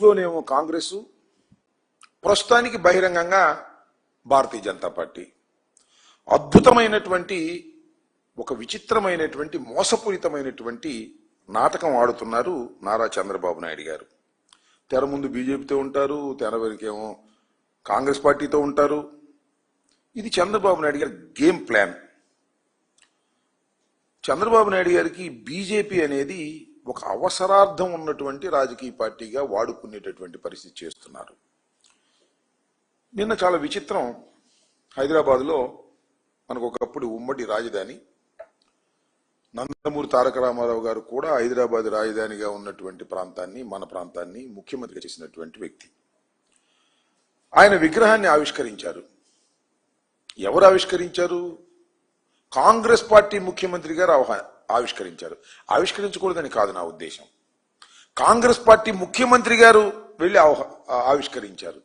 లోనేమో కాంగ్రెస్, ప్రస్తుతానికి బహిరంగంగా భారతీయ జనతా పార్టీ అద్భుతమైనటువంటి ఒక విచిత్రమైనటువంటి మోసపూరితమైనటువంటి నాటకం ఆడుతున్నారు నారా చంద్రబాబు నాయుడు గారు. తెర ముందు బీజేపీతో ఉంటారు, తెర వెనుకేమో కాంగ్రెస్ పార్టీతో ఉంటారు. ఇది చంద్రబాబు నాయుడు గారి గేమ్ ప్లాన్. చంద్రబాబు నాయుడు గారికి బీజేపీ అనేది ఒక అవసరార్థం ఉన్నటువంటి రాజకీయ పార్టీగా వాడుకునేటటువంటి పరిస్థితి చేస్తున్నారు. నిన్న చాలా విచిత్రం, హైదరాబాద్లో మనకు ఒకప్పుడు ఉమ్మడి రాజధాని, నందమూరి తారక రామారావు గారు కూడా హైదరాబాద్ రాజధానిగా ఉన్నటువంటి ప్రాంతాన్ని, మన ప్రాంతాన్ని ముఖ్యమంత్రిగా చేసినటువంటి వ్యక్తి. ఆయన విగ్రహాన్ని ఆవిష్కరించారు. ఎవరు ఆవిష్కరించారు? కాంగ్రెస్ పార్టీ ముఖ్యమంత్రి గారు ఆవిష్కరించారు. ఆవిష్కరించకూడదని కాదు నా ఉద్దేశం, కాంగ్రెస్ పార్టీ ముఖ్యమంత్రి గారు వెళ్లి ఆవిష్కరించారు.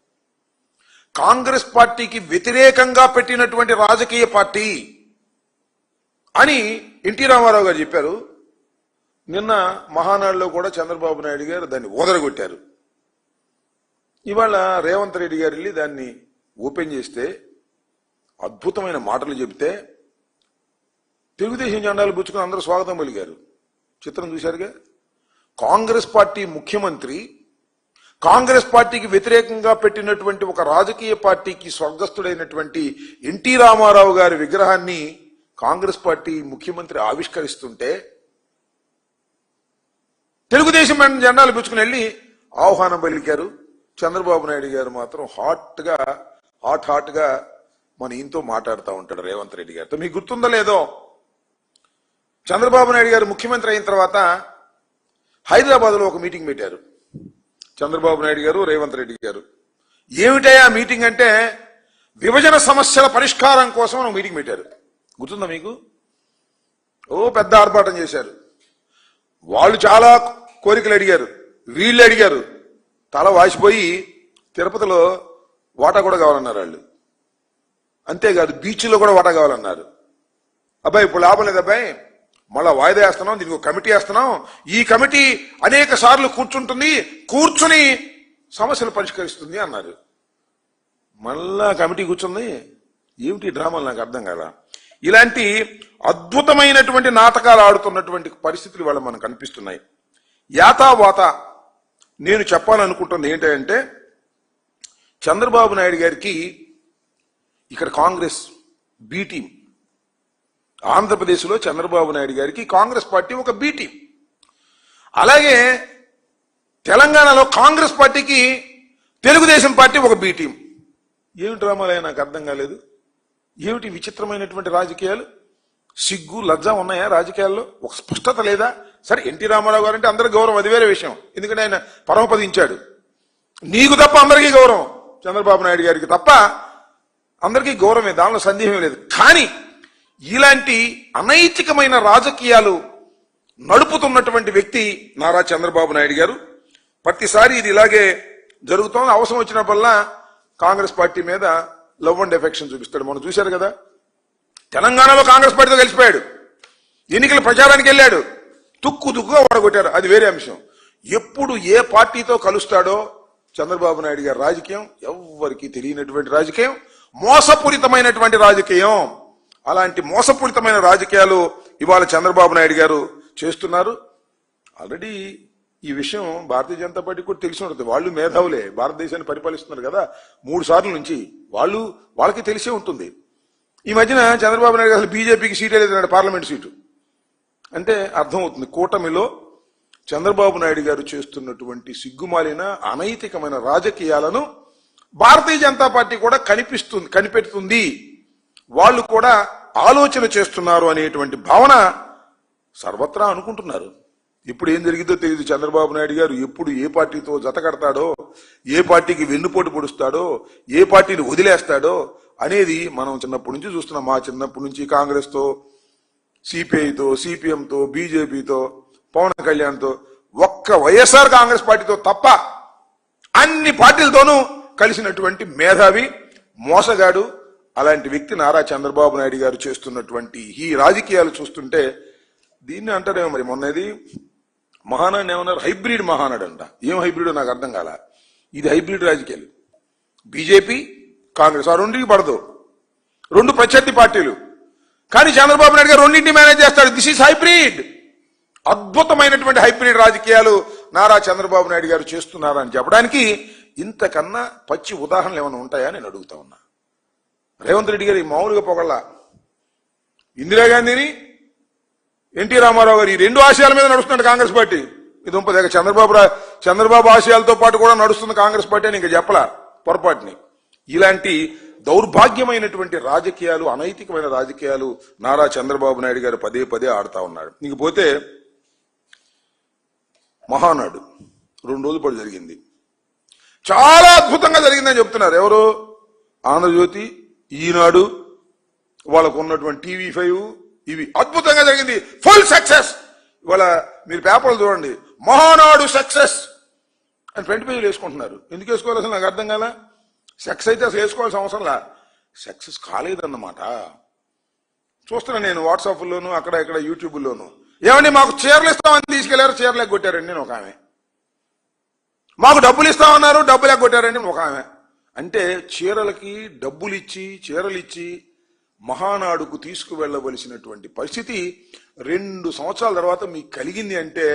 కాంగ్రెస్ పార్టీకి వ్యతిరేకంగా పెట్టినటువంటి రాజకీయ పార్టీ అని ఎన్టీ రామారావు గారు చెప్పారు. నిన్న మహానాడులో కూడా చంద్రబాబు నాయుడు గారు దాన్ని ఓదరగొట్టారు. ఇవాళ రేవంత్ రెడ్డి గారు వెళ్ళి దాన్ని ఓపెన్ చేస్తే అద్భుతమైన మాటలు చెబితే తెలుగుదేశం జెండాలు పుచ్చుకుని అందరూ స్వాగతం పలికారు. చిత్రం చూశారుగా. కాంగ్రెస్ పార్టీ ముఖ్యమంత్రి కాంగ్రెస్ పార్టీకి వ్యతిరేకంగా పెట్టినటువంటి ఒక రాజకీయ పార్టీకి స్వర్గస్థుడైనటువంటి ఎన్టీ రామారావు గారి విగ్రహాన్ని కాంగ్రెస్ పార్టీ ముఖ్యమంత్రి ఆవిష్కరిస్తుంటే తెలుగుదేశం జెండాలు పుచ్చుకుని వెళ్ళి ఆహ్వానం పలికారు. చంద్రబాబు నాయుడు గారు మాత్రం హాట్ గా మన ఈయనతో మాట్లాడుతూ ఉంటాడు రేవంత్ రెడ్డి గారితో. మీకు గుర్తుందో లేదో, చంద్రబాబు నాయుడు గారు ముఖ్యమంత్రి అయిన తర్వాత హైదరాబాద్లో ఒక మీటింగ్ పెట్టారు చంద్రబాబు నాయుడు గారు, రేవంత్ రెడ్డి గారు. ఏమిటయా మీటింగ్ అంటే విభజన సమస్యల పరిష్కారం కోసం ఒక మీటింగ్ పెట్టారు. గుర్తుందా మీకు? పెద్ద ఆర్భాటం చేశారు. వాళ్ళు చాలా కోరికలు అడిగారు, వీళ్ళు అడిగారు. తల వాసిపోయి తిరుపతిలో వాటా కూడా కావాలన్నారు వాళ్ళు. అంతేకాదు బీచ్లో కూడా వాటా కావాలన్నారు. అబ్బాయి ఇప్పుడు లాభం లేదు అబ్బాయి, మళ్ళా వాయిదా వేస్తున్నాం, దీనికి ఒక కమిటీ వేస్తున్నాం, ఈ కమిటీ అనేక సార్లు కూర్చుని సమస్యలు పరిష్కరిస్తుంది అన్నారు. మళ్ళా కమిటీ కూర్చుంది. ఏమిటి డ్రామాలు నాకు అర్థం కాదా. ఇలాంటి అద్భుతమైనటువంటి నాటకాలు ఆడుతున్నటువంటి పరిస్థితులు ఇవాళ మనకు కనిపిస్తున్నాయి. యాతావాత నేను చెప్పాలనుకుంటుంది ఏంటంటే, చంద్రబాబు నాయుడు గారికి ఇక్కడ కాంగ్రెస్ బి టీం, ఆంధ్రప్రదేశ్లో చంద్రబాబు నాయుడు గారికి కాంగ్రెస్ పార్టీ ఒక బి టీం. అలాగే తెలంగాణలో కాంగ్రెస్ పార్టీకి తెలుగుదేశం పార్టీ ఒక బి టీం. ఏమిటి డ్రామాలే నాకు అర్థం కాలేదు. ఏమిటి విచిత్రమైనటువంటి రాజకీయాలు? సిగ్గు లజ్జ ఉన్నాయా రాజకీయాల్లో? ఒక స్పష్టత లేదా? సరే, ఎన్టీ రామారావు గారు అంటే అందరికి గౌరవం, అది వేరే విషయం, ఎందుకంటే ఆయన పరమపదించాడు. నీకు తప్ప అందరికీ గౌరవం, చంద్రబాబు నాయుడు గారికి తప్ప అందరికీ గౌరవమే, దానిలో సందేహం లేదు. కానీ ఇలాంటి అనైతికమైన రాజకీయాలు నడుపుతున్నటువంటి వ్యక్తి నారా చంద్రబాబు నాయుడు గారు. ప్రతిసారి ఇది ఇలాగే జరుగుతోంది. అవసరం వచ్చినప్పుడల్లా కాంగ్రెస్ పార్టీ మీద లవ్ అండ్ ఎఫెక్షన్ చూపిస్తాడు. మనం చూశారు కదా, తెలంగాణలో కాంగ్రెస్ పార్టీతో కలిసిపోయాడు, ఎన్నికల ప్రచారానికి వెళ్ళాడు, తుక్కుగా ఓడగొట్టారు, అది వేరే అంశం. ఎప్పుడు ఏ పార్టీతో కలుస్తాడో చంద్రబాబు నాయుడు గారి రాజకీయం ఎవ్వరికీ తెలియనటువంటి రాజకీయం, మోసపూరితమైనటువంటి రాజకీయం. అలాంటి మోసపూరితమైన రాజకీయాలు ఇవాళ చంద్రబాబు నాయుడు గారు చేస్తున్నారు. ఆల్రెడీ ఈ విషయం భారతీయ జనతా పార్టీ కూడా తెలిసి ఉంటుంది. వాళ్ళు మేధావులే, భారతదేశాన్ని పరిపాలిస్తున్నారు కదా 3 సార్లు నుంచి, వాళ్ళకి తెలిసే ఉంటుంది. ఈ మధ్యన చంద్రబాబు నాయుడు అసలు బీజేపీకి సీటే లేదన్నాడు, పార్లమెంట్ సీటు. అంటే అర్థమవుతుంది కూటమిలో చంద్రబాబు నాయుడు గారు చేస్తున్నటువంటి సిగ్గుమాలిన అనైతికమైన రాజకీయాలను భారతీయ జనతా పార్టీ కూడా కనిపెడుతుంది, వాళ్ళు కూడా ఆలోచన చేస్తున్నారు అనేటువంటి భావన సర్వత్రా అనుకుంటున్నారు. ఇప్పుడు ఏం జరిగిందో తెలియదు. చంద్రబాబు నాయుడు గారు ఎప్పుడు ఏ పార్టీతో జత కడతాడో, ఏ పార్టీకి వెన్నుపోటు పొడుస్తాడో, ఏ పార్టీని వదిలేస్తాడో అనేది మనం చిన్నప్పటి నుంచి చూస్తున్నాం. మా చిన్నప్పటి నుంచి కాంగ్రెస్తో, సిపిఐతో, సిపిఎంతో, బీజేపీతో, పవన్ కళ్యాణ్తో, ఒక్క వైఎస్ఆర్ కాంగ్రెస్ పార్టీతో తప్ప అన్ని పార్టీలతోనూ కలిసినటువంటి మేధావి, మోసగాడు అలాంటి వ్యక్తి నారా చంద్రబాబు నాయుడు గారు చేస్తున్నటువంటి ఈ రాజకీయాలు చూస్తుంటే దీన్ని అంటారేమో మరి. మొన్నది మహానాడు ఏమన్నారు? హైబ్రిడ్ మహానాడు అంట. ఏం హైబ్రిడ్ నాకు అర్థం కాల. ఇది హైబ్రిడ్ రాజకీయాలు. బీజేపీ కాంగ్రెస్ ఆ రెండింటికి పడదు, రెండు ప్రత్యర్థి పార్టీలు. కానీ చంద్రబాబు నాయుడు గారు రెండింటిని మేనేజ్ చేస్తాడు. This is hybrid. అద్భుతమైనటువంటి హైబ్రిడ్ రాజకీయాలు నారా చంద్రబాబు నాయుడు గారు చేస్తున్నారని చెప్పడానికి ఇంతకన్నా పచ్చి ఉదాహరణలు ఏమైనా ఉంటాయా నేను అడుగుతా ఉన్నా. రేవంత్ రెడ్డి గారు మామూలుగా పొగళ్ళ. ఇందిరాగాంధీని, ఎన్టీ రామారావు గారు ఈ రెండు ఆశయాల మీద నడుస్తున్నాడు కాంగ్రెస్ పార్టీ. ఇది ఉంపదేక చంద్రబాబు ఆశయాలతో పాటు కూడా నడుస్తుంది కాంగ్రెస్ పార్టీ అని ఇంకా చెప్పలా పొరపాటుని. ఇలాంటి దౌర్భాగ్యమైనటువంటి రాజకీయాలు, అనైతికమైన రాజకీయాలు నారా చంద్రబాబు నాయుడు గారు పదే పదే ఆడుతా ఉన్నాడు. ఇంకపోతే మహానాడు 2 రోజుల పాటు జరిగింది. చాలా అద్భుతంగా జరిగిందని చెప్తున్నారు. ఎవరు? ఆంధ్రజ్యోతి, ఈనాడు, వాళ్ళకు ఉన్నటువంటి TV5 ఇవి అద్భుతంగా జరిగింది. Full success. ఇవాళ మీరు పేపర్లు చూడండి, మహానాడు సక్సెస్ అని ఫ్రంట్ పేజీలు వేసుకుంటున్నారు. ఎందుకు వేసుకోవాలి అసలు నాకు అర్థం కాల. సెక్స్ అయితే అసలు వేసుకోవాల్సిన అవసరంలా. సక్సెస్ కాలేదన్నమాట. చూస్తున్నా నేను వాట్సాప్లోను, అక్కడ ఇక్కడ యూట్యూబ్లోను. ఏమండి మాకు చీరలు ఇస్తామని తీసుకెళ్లారు, చీరలేక కొట్టారండి నేను ఒక ఆమె. మాకు డబ్బులు ఇస్తామన్నారు, డబ్బులేక కొట్టారండి ఒక ఆమె. అంటే చీరలకి డబ్బులు ఇచ్చి, చీరలు ఇచ్చి మహానాడుకు తీసుకువెళ్లవలసినటువంటి పరిస్థితి 2 సంవత్సరాల తర్వాత మీకు కలిగింది అంటే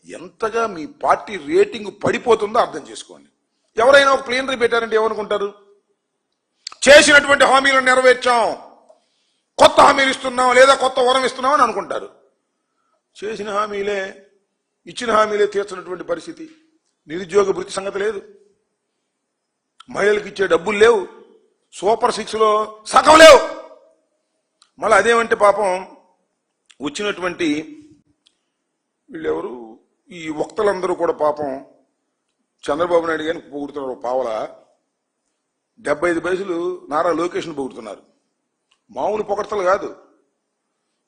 ఎంతగా మీ పార్టీ రేటింగ్ పడిపోతుందో అర్థం చేసుకోండి. ఎవరైనా ఒక ప్లేనరీ పెట్టారంటే ఏమనుకుంటారు? చేసినటువంటి హామీలను నెరవేర్చాం, కొత్త హామీలు ఇస్తున్నాం, లేదా కొత్త వరం ఇస్తున్నాం అని అనుకుంటారు. చేసిన హామీలే, ఇచ్చిన హామీలే తీర్చినటువంటి పరిస్థితి. నిరుద్యోగ భృతి సంగతి లేదు, మహిళలకు ఇచ్చే డబ్బులు లేవు, సూపర్ 6లో సగం లేవు. మళ్ళీ అదేమంటే పాపం వచ్చినటువంటి వీళ్ళెవరు, ఈ వక్తలందరూ కూడా పాపం చంద్రబాబు నాయుడు గారిని పొగుడుతున్నారు. పావల 75 పైసలు నారా లోకేష్ను పొగుడుతున్నారు. మామూలు పొగడ్తలు కాదు,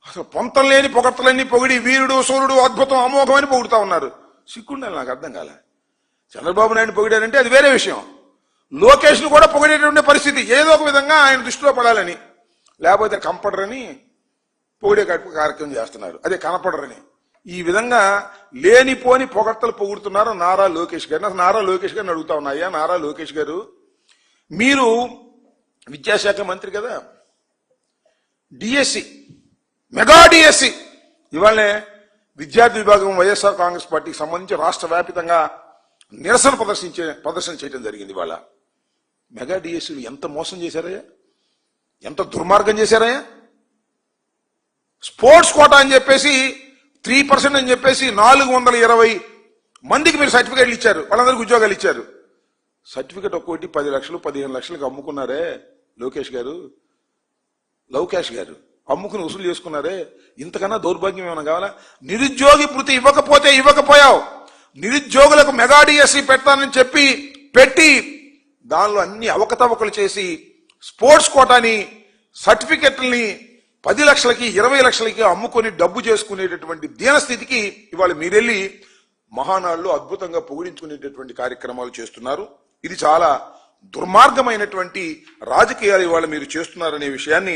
అసలు పొంతం లేని పొగడ్తలన్నీ పొగిడి వీరుడు, సూర్యుడు, అద్భుతం, అమోఘం అని పొగుడుతా ఉన్నారు. సిగ్గుండాలి, నాకు అర్థం కాలే. చంద్రబాబు నాయుడు పొగిడారంటే అది వేరే విషయం. లోకేష్ను కూడా పొగిడేటువంటి పరిస్థితి, ఏదో ఒక విధంగా ఆయన దృష్టిలో పడాలని, లేకపోతే కంపడరని పొగిడే కార్యక్రమం చేస్తున్నారు. అదే కనపడరని. ఈ విధంగా లేనిపోని పొగడ్తలు పొగుడుతున్నారు నారా లోకేష్ గారిని. అసలు నారా లోకేష్ గారిని అడుగుతా ఉన్నాయా, నారా లోకేష్ గారు మీరు విద్యాశాఖ మంత్రి కదా, డిఎస్సి, మెగా డిఎస్సి ఇవాళనే విద్యార్థి విభాగం వైఎస్ఆర్ కాంగ్రెస్ పార్టీకి సంబంధించి రాష్ట్ర వ్యాప్తంగా నిరసన ప్రదర్శన చేయడం జరిగింది. ఇవాళ మెగా డిఎస్సీలు ఎంత మోసం చేశారయ్యా, ఎంత దుర్మార్గం చేశారయ్యా. స్పోర్ట్స్ కోటా అని చెప్పేసి 3% అని చెప్పేసి 420 మందికి మీరు సర్టిఫికేట్లు ఇచ్చారు, వాళ్ళందరికీ ఉద్యోగాలు ఇచ్చారు. సర్టిఫికేట్ ఒక్కోటి 10 లక్షలు 15 లక్షలకు అమ్ముకున్నారే లోకేష్ గారు, లవకేష్ గారు, అమ్ముకుని వసూలు చేసుకున్నారే. ఇంతకన్నా దౌర్భాగ్యం ఏమైనా కావాలా? నిరుద్యోగి భృతి ఇవ్వకపోయావు. నిరుద్యోగులకు మెగా డిఎస్సి పెడతానని చెప్పి పెట్టి దానిలో అన్ని అవకతవకలు చేసి స్పోర్ట్స్ కోటాని, సర్టిఫికెట్లని 10 లక్షలకి 20 లక్షలకి అమ్ముకొని డబ్బు చేసుకునేటటువంటి దీనస్థితికి ఇవాళ మీరెళ్ళి మహానాడులో అద్భుతంగా పొగిడించుకునేటటువంటి కార్యక్రమాలు చేస్తున్నారు. ఇది చాలా దుర్మార్గమైనటువంటి రాజకీయాలు ఇవాళ మీరు చేస్తున్నారనే విషయాన్ని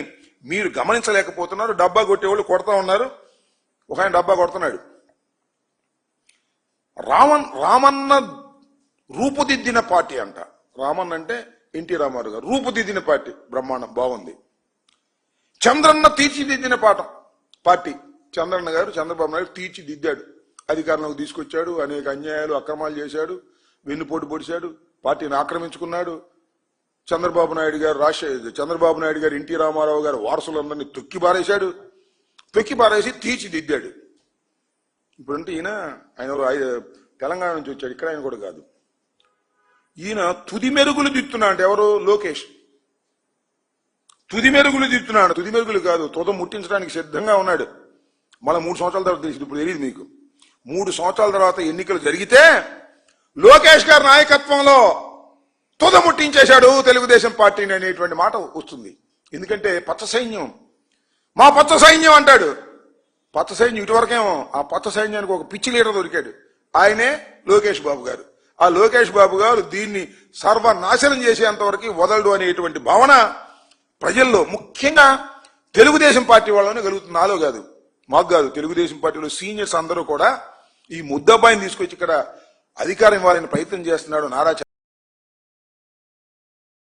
మీరు గమనించలేకపోతున్నారు. డబ్బా కొట్టేవాళ్ళు కొడతా ఉన్నారు. ఒక ఆయన డబ్బా కొడుతున్నాడు. రామన్న రూపుదిద్దిన పార్టీ అంట. రామన్ అంటే ఎన్టీ రామారావు గారు. రూపుదిద్దిన పార్టీ, బ్రహ్మాండం, బాగుంది. చంద్రన్న తీర్చిదిద్దిన పార్టీ. చంద్రన్న గారు చంద్రబాబు నాయుడు తీర్చిదిద్దాడు, అధికారంలోకి తీసుకొచ్చాడు, అనేక అన్యాయాలు అక్రమాలు చేశాడు, వెన్నుపోటు పొడిచాడు, పార్టీని ఆక్రమించుకున్నాడు. చంద్రబాబు నాయుడు గారు ఎన్టీ రామారావు గారు వారసులందరినీ తొక్కి పారేసి తీర్చిదిద్దాడు. ఇప్పుడంటే ఆయన తెలంగాణ నుంచి వచ్చాడు, ఇక్కడ ఆయన కూడా కాదు. ఈయన తుది మెరుగులు దిద్దుతున్నా అంటే ఎవరు? లోకేష్. తుది మెరుగులు దిద్దుతున్నాడు. తుది మెరుగులు కాదు, తుద ముట్టించడానికి సిద్ధంగా ఉన్నాడు. మళ్ళీ 3 సంవత్సరాల తర్వాత తెలిసింది. ఇప్పుడు తెలియదు మీకు. 3 సంవత్సరాల తర్వాత ఎన్నికలు జరిగితే లోకేష్ గారి నాయకత్వంలో తుద ముట్టించేశాడు తెలుగుదేశం పార్టీని అనేటువంటి మాట వస్తుంది. ఎందుకంటే పచ్చ సైన్యం, మా పచ్చ సైన్యం అంటాడు. పచ్చ సైన్యం ఇటువరకేమో, ఆ పచ్చ సైన్యానికి ఒక పిచ్చి లీడర్ దొరికాడు, ఆయనే లోకేష్ బాబు గారు. ఆ లోకేష్ బాబు గారు దీన్ని సర్వనాశనం చేసేంత వరకు వదలడు అనేటువంటి భావన ప్రజల్లో, ముఖ్యంగా తెలుగుదేశం పార్టీ వాళ్ళనే కలుగుతుంది. నాలో కాదు, మాకు కాదు. తెలుగుదేశం పార్టీలో సీనియర్స్ అందరూ కూడా ఈ ముద్దబ్బాయిని తీసుకొచ్చి ఇక్కడ అధికారం ఇవ్వాలని ప్రయత్నం చేస్తున్నాడు నారా